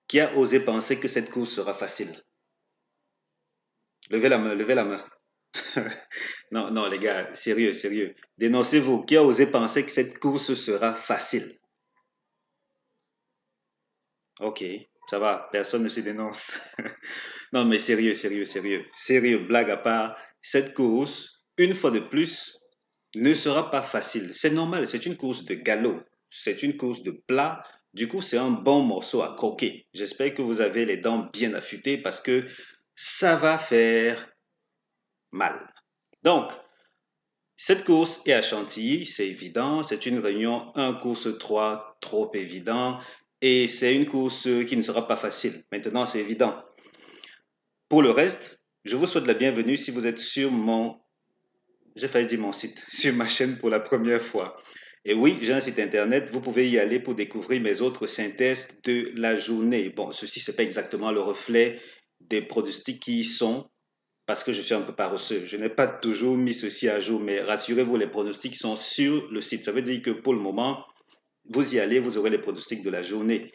Qui a osé penser que cette course sera facile? Levez la main, levez la main. Non, non, les gars, sérieux, sérieux. Dénoncez-vous. Qui a osé penser que cette course sera facile? Ok, ça va, personne ne se dénonce. Non, mais sérieux, sérieux, sérieux. Sérieux, blague à part, cette course, une fois de plus, ne sera pas facile. C'est normal, c'est une course de galop. C'est une course de plat. Du coup, c'est un bon morceau à croquer. J'espère que vous avez les dents bien affûtées parce que ça va faire mal. Donc, cette course est à Chantilly, c'est évident. C'est une réunion 1 course 3, trop évident. Et c'est une course qui ne sera pas facile. Maintenant, c'est évident. Pour le reste, je vous souhaite la bienvenue si vous êtes sur j'ai failli dire mon site, sur ma chaîne pour la première fois. Et oui, j'ai un site internet, vous pouvez y aller pour découvrir mes autres synthèses de la journée. Bon, ceci, c'est pas exactement le reflet des pronostics qui y sont, parce que je suis un peu paresseux. Je n'ai pas toujours mis ceci à jour, mais rassurez-vous, les pronostics sont sur le site. Ça veut dire que pour le moment, vous y allez, vous aurez les pronostics de la journée.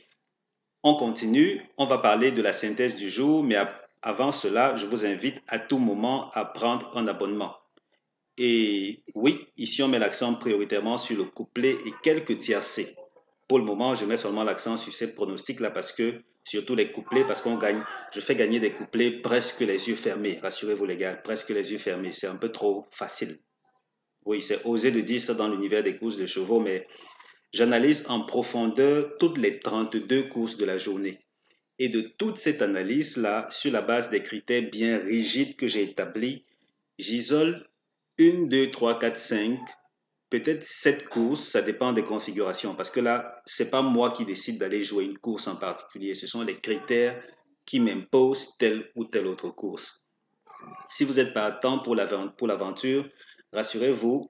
On continue, on va parler de la synthèse du jour, mais avant cela, je vous invite à tout moment à prendre un abonnement. Et oui, ici on met l'accent prioritairement sur le couplet et quelques tiercés. Pour le moment, je mets seulement l'accent sur ces pronostics-là parce que, surtout les couplets, parce qu'on gagne, je fais gagner des couplets presque les yeux fermés. Rassurez-vous les gars, presque les yeux fermés. C'est un peu trop facile. Oui, c'est osé de dire ça dans l'univers des courses de chevaux, mais j'analyse en profondeur toutes les 32 courses de la journée. Et de toute cette analyse-là, sur la base des critères bien rigides que j'ai établis, j'isole une, deux, trois, quatre, cinq, peut-être 7 courses, ça dépend des configurations. Parce que là, c'est pas moi qui décide d'aller jouer une course en particulier. Ce sont les critères qui m'imposent telle ou telle autre course. Si vous n'êtes pas à temps pour l'aventure, rassurez-vous,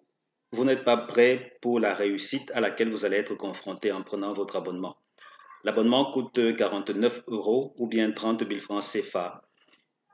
vous n'êtes pas prêt pour la réussite à laquelle vous allez être confronté en prenant votre abonnement. L'abonnement coûte 49 euros ou bien 30 000 francs CFA.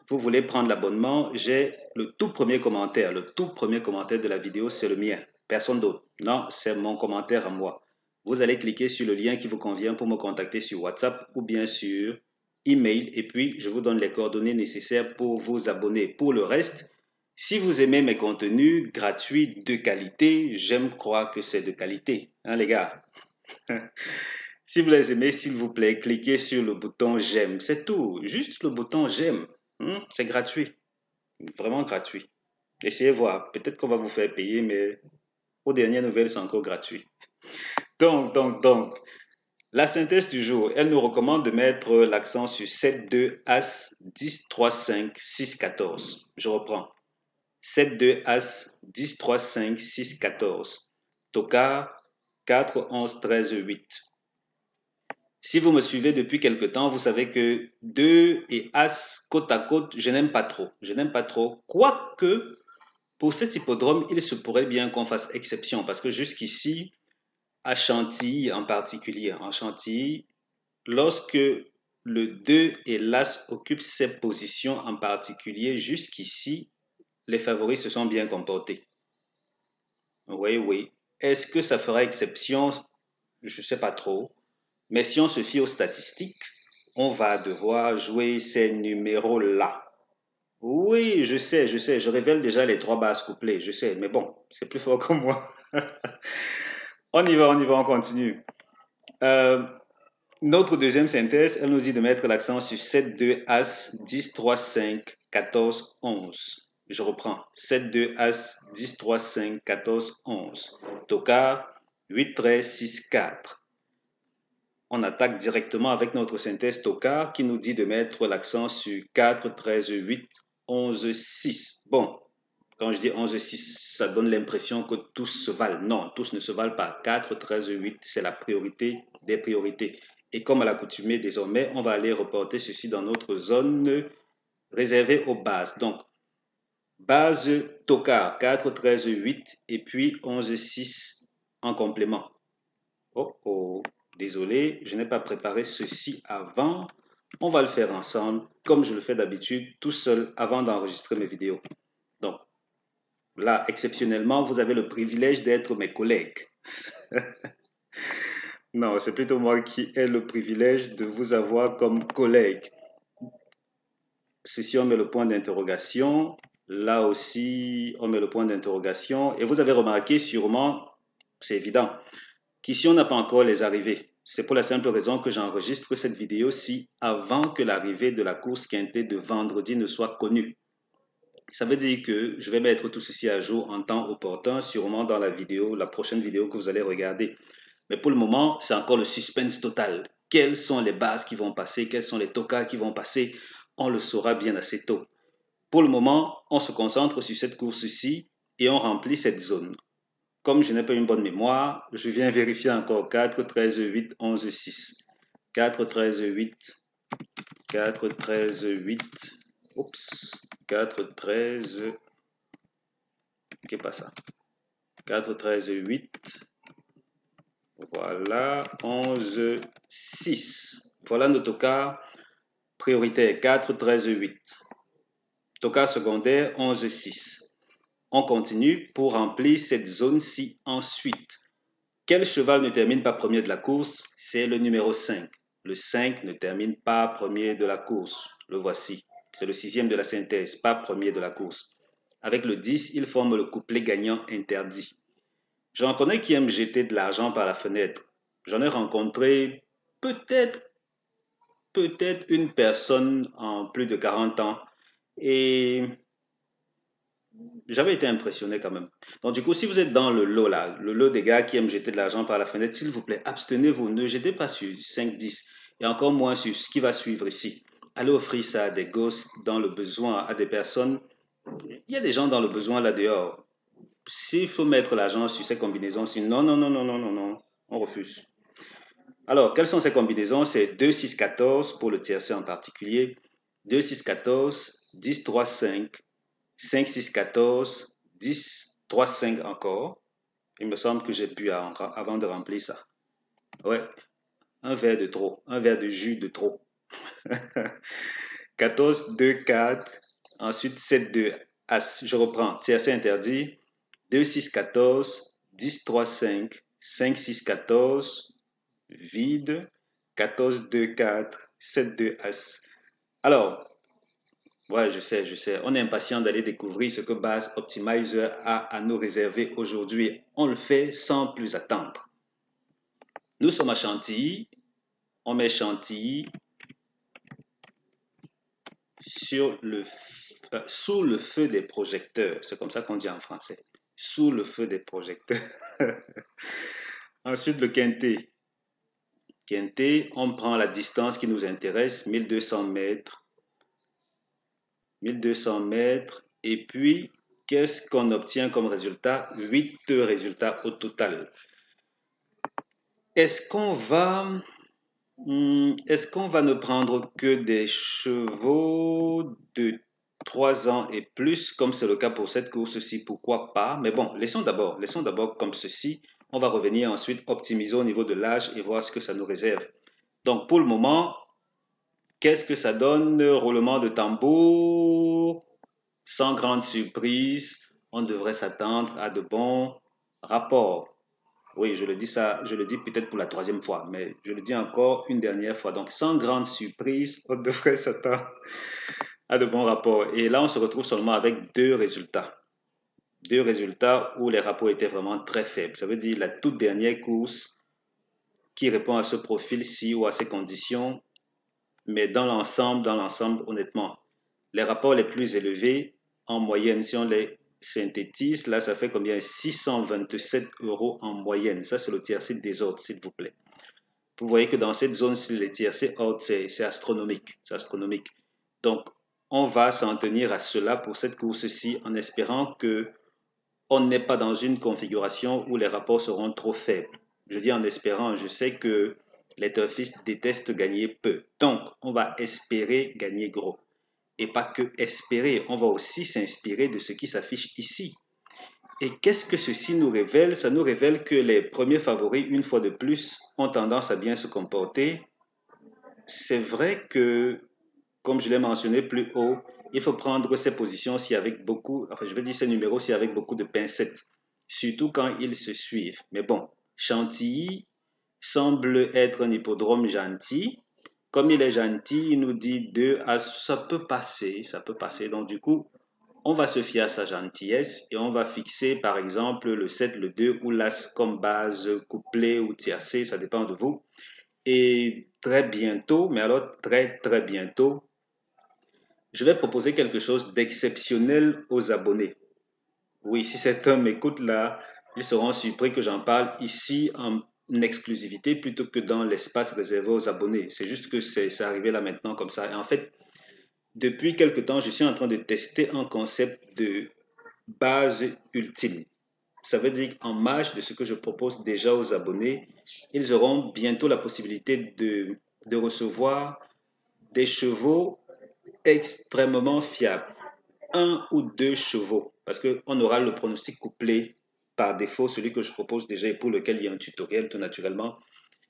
Vous voulez prendre l'abonnement, j'ai le tout premier commentaire. Le tout premier commentaire de la vidéo, c'est le mien. Personne d'autre. Non, c'est mon commentaire à moi. Vous allez cliquer sur le lien qui vous convient pour me contacter sur WhatsApp ou bien sur email et puis je vous donne les coordonnées nécessaires pour vous abonner. Pour le reste, si vous aimez mes contenus gratuits de qualité, j'aime croire que c'est de qualité. Hein les gars? Si vous les aimez, s'il vous plaît, cliquez sur le bouton j'aime. C'est tout. Juste le bouton j'aime. C'est gratuit. Vraiment gratuit. Essayez voir. Peut-être qu'on va vous faire payer, mais aux dernières nouvelles, c'est encore gratuit. Donc, la synthèse du jour, elle nous recommande de mettre l'accent sur 7-2 As 10-3-5-6-14. Je reprends. 7-2 As 10-3-5-6-14. Tocard 4-11-13-8. Si vous me suivez depuis quelque temps, vous savez que 2 et As côte à côte, je n'aime pas trop. Je n'aime pas trop. Quoique, pour cet hippodrome, il se pourrait bien qu'on fasse exception parce que jusqu'ici, à Chantilly en particulier, en Chantilly, lorsque le 2 et l'As occupent ces positions en particulier, jusqu'ici, les favoris se sont bien comportés. Oui, oui. Est-ce que ça fera exception? Je ne sais pas trop. Mais si on se fie aux statistiques, on va devoir jouer ces numéros-là. Oui, je sais, je révèle déjà les 3 bases couplées, je sais, mais bon, c'est plus fort que moi. On y va, on continue. Euh, notre deuxième synthèse, elle nous dit de mettre l'accent sur 7-2 As 10-3-5-14-11. Je reprends. 7-2 As 10-3-5-14-11. Tocard 8-13-6-4. On attaque directement avec notre synthèse Tocard qui nous dit de mettre l'accent sur 4-13-8-11-6. Bon, quand je dis 11-6, ça donne l'impression que tous se valent. Non, tous ne se valent pas. 4-13-8, c'est la priorité des priorités. Et comme à l'accoutumée désormais, on va aller reporter ceci dans notre zone réservée aux bases. Donc, base Tocard 4-13-8 et puis 11-6 en complément. Oh oh, désolé, je n'ai pas préparé ceci avant. On va le faire ensemble, comme je le fais d'habitude, tout seul avant d'enregistrer mes vidéos. Donc, là, exceptionnellement, vous avez le privilège d'être mes collègues. Non, c'est plutôt moi qui ai le privilège de vous avoir comme collègue. Ceci, on met le point d'interrogation. Là aussi, on met le point d'interrogation. Et vous avez remarqué sûrement, c'est évident, qu'ici, on n'a pas encore les arrivées. C'est pour la simple raison que j'enregistre cette vidéo-ci avant que l'arrivée de la course quintée de vendredi ne soit connue. Ça veut dire que je vais mettre tout ceci à jour en temps opportun, sûrement dans la vidéo, la prochaine vidéo que vous allez regarder. Mais pour le moment, c'est encore le suspense total. Quelles sont les bases qui vont passer? Quels sont les tokas qui vont passer? On le saura bien assez tôt. Pour le moment, on se concentre sur cette course-ci et on remplit cette zone. Comme je n'ai pas une bonne mémoire, je viens vérifier encore 4, 13, 8, 11, 6. 4, 13, 8, 4, 13, 8, oups, 4, 13, qu'est-ce pas ça? 4, 13, 8, voilà, 11, 6. Voilà nos tokas prioritaires, 4, 13, 8. Tokas secondaire, 11, 6. On continue pour remplir cette zone-ci ensuite. Quel cheval ne termine pas premier de la course? C'est le numéro 5. Le 5 ne termine pas premier de la course. Le voici. C'est le 6e de la synthèse, pas premier de la course. Avec le 10, il forme le couplet gagnant interdit. J'en connais qui aiment jeter de l'argent par la fenêtre. J'en ai rencontré peut-être une personne en plus de 40 ans et j'avais été impressionné quand même. Donc du coup, si vous êtes dans le lot là, le lot des gars qui aiment jeter de l'argent par la fenêtre, s'il vous plaît, abstenez-vous, ne jetez pas sur 5, 10 et encore moins sur ce qui va suivre ici. Allez offrir ça à des gosses dans le besoin, à des personnes. Il y a des gens dans le besoin là dehors. S'il faut mettre l'argent sur ces combinaisons, non, non, non, non, non, non, non, on refuse. Alors, quelles sont ces combinaisons? C'est 2, 6, 14 pour le tiercé en particulier. 2, 6, 14, 10, 3, 5, 5, 6, 14, 10, 3, 5 encore. Il me semble que j'ai bu avant de remplir ça. Ouais, un verre de trop, un verre de jus de trop. 14, 2, 4, ensuite 7, 2, As. Je reprends, tiercé interdit. 2, 6, 14, 10, 3, 5, 5, 6, 14, vide, 14, 2, 4, 7, 2, As. Alors, ouais, je sais, on est impatient d'aller découvrir ce que Base Optimizer a à nous réserver aujourd'hui. On le fait sans plus attendre. Nous sommes à Chantilly, on met Chantilly sous le feu des projecteurs. C'est comme ça qu'on dit en français. Sous le feu des projecteurs. Ensuite, le quintet. Quintet, on prend la distance qui nous intéresse, 1200 mètres. 1200 mètres. Et puis, qu'est-ce qu'on obtient comme résultat? 8 résultats au total. Est-ce qu'on va ne prendre que des chevaux de 3 ans et plus, comme c'est le cas pour cette course-ci? Pourquoi pas? Mais bon, laissons d'abord comme ceci. On va revenir ensuite, optimiser au niveau de l'âge et voir ce que ça nous réserve. Donc, pour le moment, qu'est-ce que ça donne? Roulement de tambour, sans grande surprise. On devrait s'attendre à de bons rapports. Oui, je le dis peut-être pour la 3e fois, mais je le dis encore une dernière fois. Donc, sans grande surprise, on devrait s'attendre à de bons rapports. Et là, on se retrouve seulement avec 2 résultats. 2 résultats où les rapports étaient vraiment très faibles. Ça veut dire la toute dernière course qui répond à ce profil-ci ou à ces conditions. Mais dans l'ensemble, honnêtement, les rapports les plus élevés, en moyenne, si on les synthétise, là, ça fait combien? 627 € en moyenne. Ça, c'est le tiercé des ordres, s'il vous plaît. Vous voyez que dans cette zone-ci, les tiercés ordres, c'est astronomique. C'est astronomique. Donc, on va s'en tenir à cela pour cette course-ci en espérant que on n'est pas dans une configuration où les rapports seront trop faibles. Je dis en espérant, je sais que les turfistes détestent gagner peu. Donc, on va espérer gagner gros. Et pas que espérer, on va aussi s'inspirer de ce qui s'affiche ici. Et qu'est-ce que ceci nous révèle? Ça nous révèle que les premiers favoris, une fois de plus, ont tendance à bien se comporter. C'est vrai que, comme je l'ai mentionné plus haut, il faut prendre ces positions aussi avec beaucoup, enfin je vais dire ces numéros aussi avec beaucoup de pincettes, surtout quand ils se suivent. Mais bon, Chantilly, semble être un hippodrome gentil. Comme il est gentil, il nous dit 2 As, ça peut passer, ça peut passer. Donc du coup, on va se fier à sa gentillesse et on va fixer par exemple le 7, le 2 ou l'As comme base couplet ou tiercé, ça dépend de vous. Et très bientôt, mais alors très bientôt, je vais proposer quelque chose d'exceptionnel aux abonnés. Oui, si certains m'écoutent là, ils seront surpris que j'en parle ici en exclusivité plutôt que dans l'espace réservé aux abonnés. C'est juste que c'est arrivé là maintenant comme ça. Et en fait, depuis quelque temps, je suis en train de tester un concept de base ultime. Ça veut dire qu'en marge de ce que je propose déjà aux abonnés, ils auront bientôt la possibilité de recevoir des chevaux extrêmement fiables. Un ou deux chevaux, parce qu'on aura le pronostic couplé par défaut, celui que je propose déjà et pour lequel il y a un tutoriel tout naturellement.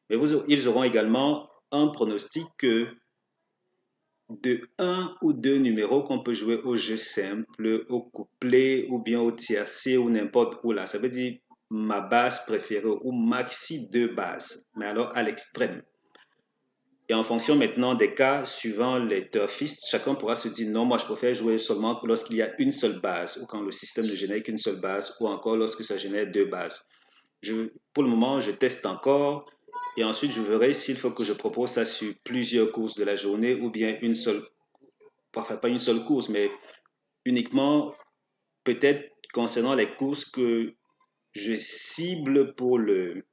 Mais ils auront également un pronostic de un ou deux numéros qu'on peut jouer au jeu simple, au couplet ou bien au tiercé ou n'importe où là. Ça veut dire ma base préférée ou maxi deux bases, mais alors à l'extrême. Et en fonction maintenant des cas, suivant les turfistes, chacun pourra se dire non, moi je préfère jouer seulement lorsqu'il y a une seule base ou quand le système ne génère qu'une seule base ou encore lorsque ça génère deux bases. Pour le moment, je teste encore et ensuite je verrai s'il faut que je propose ça sur plusieurs courses de la journée ou bien une seule, enfin pas une seule course, mais uniquement peut-être concernant les courses que je cible pour les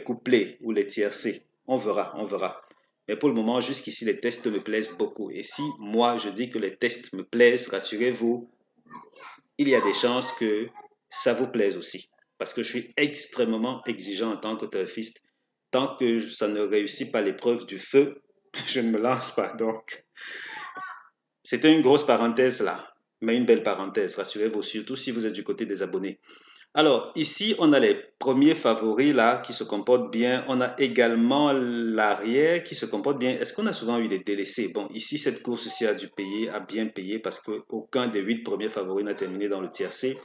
couplets ou les tiercés. On verra, on verra. Mais pour le moment, jusqu'ici, les tests me plaisent beaucoup. Et si moi, je dis que les tests me plaisent, rassurez-vous, il y a des chances que ça vous plaise aussi. Parce que je suis extrêmement exigeant en tant que turfiste. Tant que ça ne réussit pas l'épreuve du feu, je ne me lance pas. Donc, c'était une grosse parenthèse là, mais une belle parenthèse, rassurez-vous, surtout si vous êtes du côté des abonnés. Alors, ici, on a les premiers favoris là qui se comportent bien. On a également l'arrière qui se comporte bien. Est-ce qu'on a souvent eu des délaissés? Bon, ici, cette course-ci a dû payer, a bien payé parce qu'aucun des 8 premiers favoris n'a terminé dans le tiercé.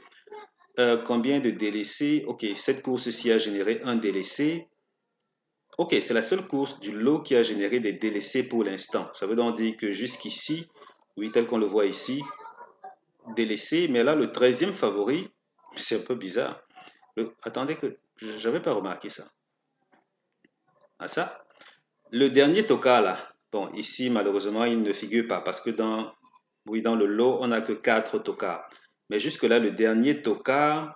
Combien de délaissés? Ok, cette course-ci a généré un délaissé. Ok, c'est la seule course du lot qui a généré des délaissés pour l'instant. Ça veut donc dire que jusqu'ici, oui, tel qu'on le voit ici, délaissé. Mais là, le 13e favori, c'est un peu bizarre. Attendez que j'avais pas remarqué ça. Ah ça? Le dernier toka là. Bon, ici malheureusement il ne figure pas parce que oui, dans le lot on n'a que 4 tokas. Mais jusque là le dernier toka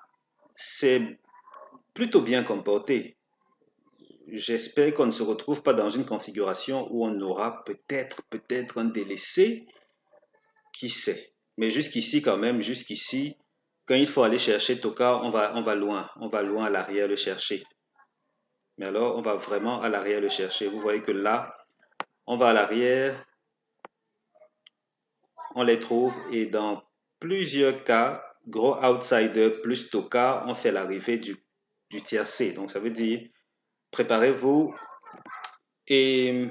c'est plutôt bien comporté. J'espère qu'on ne se retrouve pas dans une configuration où on aura peut-être un délaissé. Qui sait? Mais jusqu'ici quand même, jusqu'ici, quand il faut aller chercher toka, on va loin à l'arrière le chercher. Mais alors, on va vraiment à l'arrière le chercher. Vous voyez que là, on va à l'arrière, on les trouve et dans plusieurs cas, gros outsider plus toka, on fait l'arrivée du tiercé. Donc, ça veut dire, préparez-vous. Et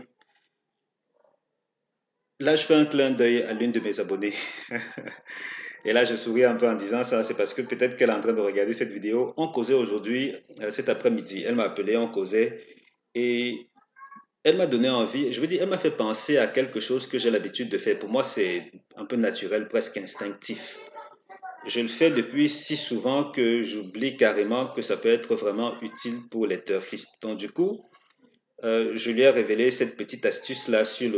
là, je fais un clin d'œil à l'une de mes abonnées. Et là, je souris un peu en disant ça, c'est parce que peut-être qu'elle est en train de regarder cette vidéo. On causait aujourd'hui, cet après-midi. Elle m'a appelé, on causait. Et elle m'a donné envie, je veux dire, elle m'a fait penser à quelque chose que j'ai l'habitude de faire. Pour moi, c'est un peu naturel, presque instinctif. Je le fais depuis si souvent que j'oublie carrément que ça peut être vraiment utile pour les turfistes. Donc, du coup, je lui ai révélé cette petite astuce-là sur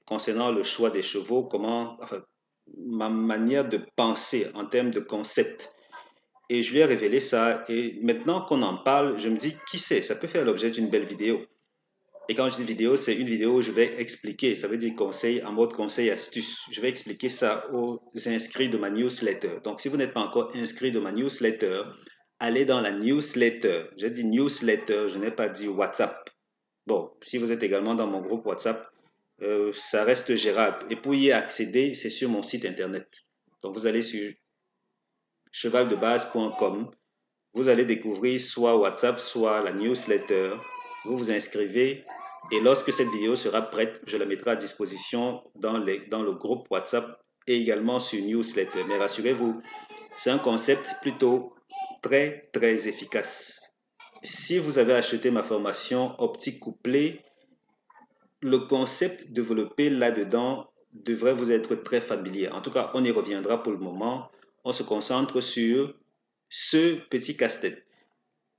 concernant le choix des chevaux, enfin, ma manière de penser en termes de concept. Et je lui ai révélé ça. Et maintenant qu'on en parle, je me dis, qui sait, ça peut faire l'objet d'une belle vidéo. Et quand je dis vidéo, c'est une vidéo où je vais expliquer, ça veut dire conseil, en mode conseil astuce. Je vais expliquer ça aux inscrits de ma newsletter. Donc, si vous n'êtes pas encore inscrit de ma newsletter, allez dans la newsletter. J'ai dit newsletter, je n'ai pas dit WhatsApp. Bon, si vous êtes également dans mon groupe WhatsApp, ça reste gérable. Et pour y accéder, c'est sur mon site internet. Donc, vous allez sur chevaldebase.com. Vous allez découvrir soit WhatsApp, soit la newsletter. Vous vous inscrivez et lorsque cette vidéo sera prête, je la mettrai à disposition dans le groupe WhatsApp et également sur newsletter. Mais rassurez-vous, c'est un concept plutôt très efficace. si vous avez acheté ma formation optique couplée, le concept développé là-dedans devrait vous être très familier. En tout cas, on y reviendra pour le moment. On se concentre sur ce petit casse-tête.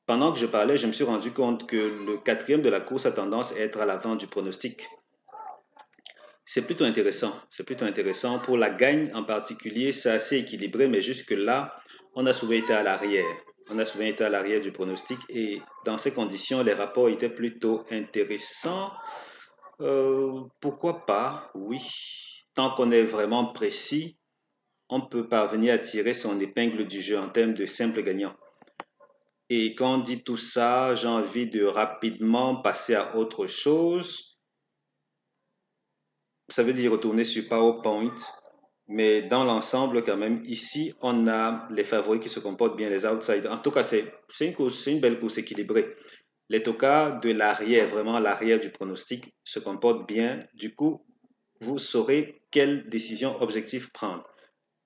Pendant que je parlais, je me suis rendu compte que le quatrième de la course a tendance à être à l'avant du pronostic. C'est plutôt intéressant. C'est plutôt intéressant. Pour la gagne en particulier, c'est assez équilibré, mais jusque-là, on a souvent été à l'arrière. On a souvent été à l'arrière du pronostic et dans ces conditions, les rapports étaient plutôt intéressants. Pourquoi pas? Oui. Tant qu'on est vraiment précis, on peut parvenir à tirer son épingle du jeu en termes de simple gagnant. Et quand on dit tout ça, j'ai envie de rapidement passer à autre chose. Ça veut dire retourner sur PowerPoint. Mais dans l'ensemble, quand même, ici, on a les favoris qui se comportent bien, les outsiders. En tout cas, c'est une belle course équilibrée. Les tocards de l'arrière, vraiment l'arrière du pronostic, se comportent bien. Du coup, vous saurez quelle décision objective prendre.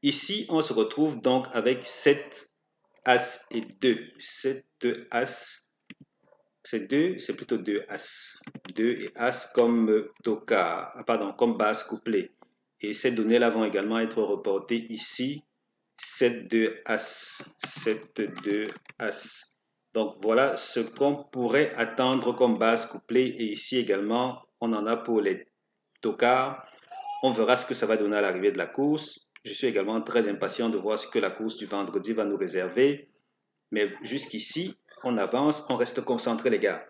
Ici, on se retrouve donc avec 7 As et 2. 7 As. C'est 2, c'est plutôt 2 As. 2 et As comme comme base couplée. Et ces données-là vont également être reportées ici. 7, 2 As. 7, 2 As. Donc voilà ce qu'on pourrait attendre comme base couplée. Et ici également, on en a pour les tocards. On verra ce que ça va donner à l'arrivée de la course. Je suis également très impatient de voir ce que la course du vendredi va nous réserver. Mais jusqu'ici, on avance, on reste concentré les gars.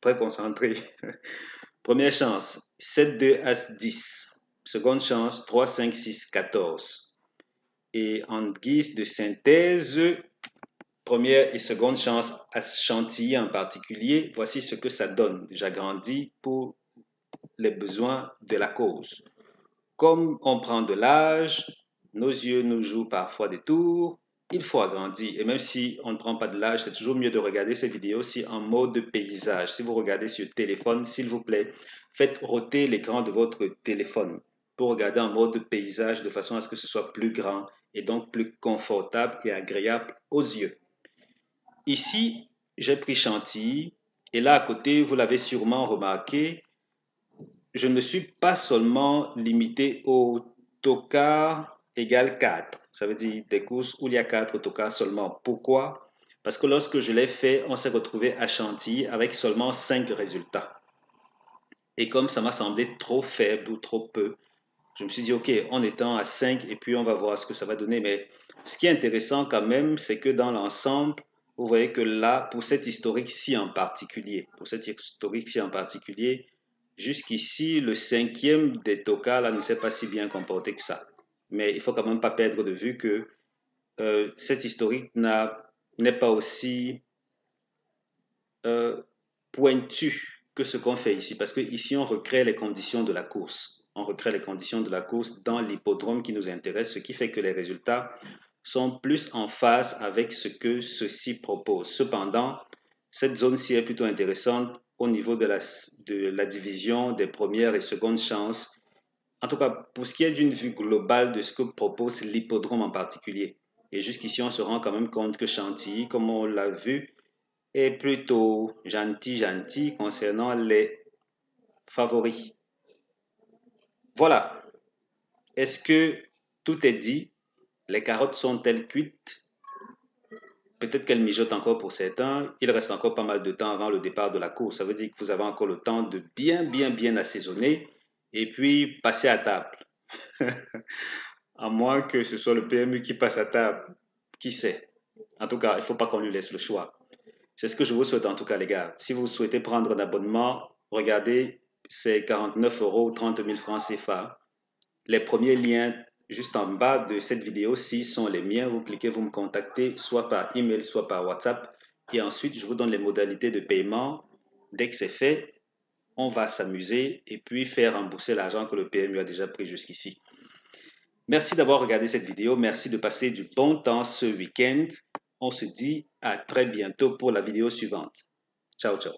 Très concentré. Première chance, 7, 2, As, 10. Seconde chance, 3, 5, 6, 14. Et en guise de synthèse, première et seconde chance à Chantilly en particulier, voici ce que ça donne. J'agrandis pour les besoins de la cause. Comme on prend de l'âge, nos yeux nous jouent parfois des tours, il faut agrandir. Et même si on ne prend pas de l'âge, c'est toujours mieux de regarder ces vidéos aussi en mode paysage. Si vous regardez sur téléphone, s'il vous plaît, faites roter l'écran de votre téléphone pour regarder en mode paysage de façon à ce que ce soit plus grand et donc plus confortable et agréable aux yeux. Ici, j'ai pris Chantilly et là à côté, vous l'avez sûrement remarqué, je ne suis pas seulement limité au tocard égale 4. Ça veut dire des courses où il y a 4 tocards seulement. Pourquoi? Parce que lorsque je l'ai fait, on s'est retrouvé à Chantilly avec seulement 5 résultats. Et comme ça m'a semblé trop faible ou trop peu, je me suis dit, OK, en étant à 5 et puis on va voir ce que ça va donner. Mais ce qui est intéressant quand même, c'est que dans l'ensemble, vous voyez que là, pour cette historique-ci en particulier, jusqu'ici, le cinquième des tocards là, ne s'est pas si bien comporté que ça. Mais il faut quand même pas perdre de vue que cette historique n'est pas aussi pointu que ce qu'on fait ici. Parce que ici, on recrée les conditions de la course. On recrée les conditions de la course dans l'hippodrome qui nous intéresse, ce qui fait que les résultats sont plus en phase avec ce que ceci propose. Cependant, cette zone-ci est plutôt intéressante au niveau de la division des premières et secondes chances. En tout cas, pour ce qui est d'une vue globale de ce que propose l'hippodrome en particulier. Et jusqu'ici, on se rend quand même compte que Chantilly, comme on l'a vu, est plutôt gentil concernant les favoris. Voilà. Est-ce que tout est dit? Les carottes sont-elles cuites? Peut-être qu'elles mijotent encore pour certains. Il reste encore pas mal de temps avant le départ de la course. Ça veut dire que vous avez encore le temps de bien assaisonner et puis passer à table. À moins que ce soit le PMU qui passe à table. Qui sait? En tout cas, il ne faut pas qu'on lui laisse le choix. C'est ce que je vous souhaite en tout cas, les gars. Si vous souhaitez prendre un abonnement, regardez, c'est 49 euros ou 30 000 francs CFA. Les premiers liens juste en bas de cette vidéo-ci sont les miens. Vous cliquez, vous me contactez, soit par email, soit par WhatsApp. Et ensuite, je vous donne les modalités de paiement. Dès que c'est fait, on va s'amuser et puis faire rembourser l'argent que le PMU a déjà pris jusqu'ici. Merci d'avoir regardé cette vidéo. Merci de passer du bon temps ce week-end. On se dit à très bientôt pour la vidéo suivante. Ciao, ciao.